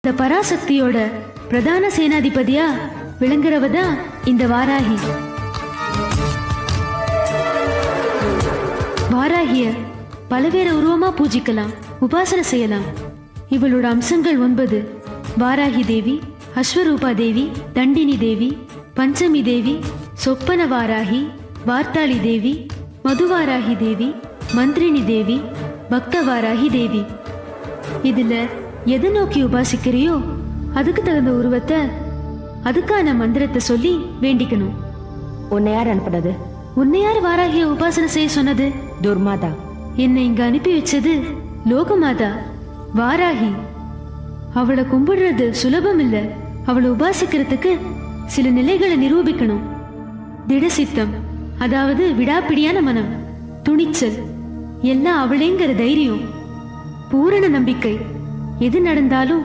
இந்த பராசக்தியோட பிரதான சேனாதிபதியா விளங்குறவதான் இந்த வாராகி. வாராகிய பலவேறு உருவமா பூஜிக்கலாம், உபாசனை செய்யலாம். இவளோட அம்சங்கள் 9. வாராகி தேவி, அஸ்வரூபா தேவி, தண்டினி தேவி, பஞ்சமி தேவி, சொப்பன வாராகி, வார்த்தாளி தேவி, மதுவாராகி தேவி, மந்திரினி தேவி, பக்த வாராகி தேவி. இதுல எதை நோக்கி உபாசிக்கிறியோ அதுக்கு தகுந்த உருவத்தை, அதுக்கான மந்திரத்தை சொல்லி வேண்டிக்கணும். உன்னை யார் அனுப்புனது? உன்னை யார் வாராகிய உபாசனை செய்ய சொன்னது? துர்மாதா. என்னை இங்க அனுப்பி வச்சது லோகமாதா வாராகி. அவளை கும்பிடுறது சுலபம் இல்ல. அவளை உபாசிக்கிறதுக்கு சில நிலைகளை நிரூபிக்கணும். திடசித்தம், அதாவது விடாப்பிடியான மனம், துணிச்சல், எல்லாம் அவளேங்கிற தைரியம், பூரண நம்பிக்கை. எது நடந்தாலும்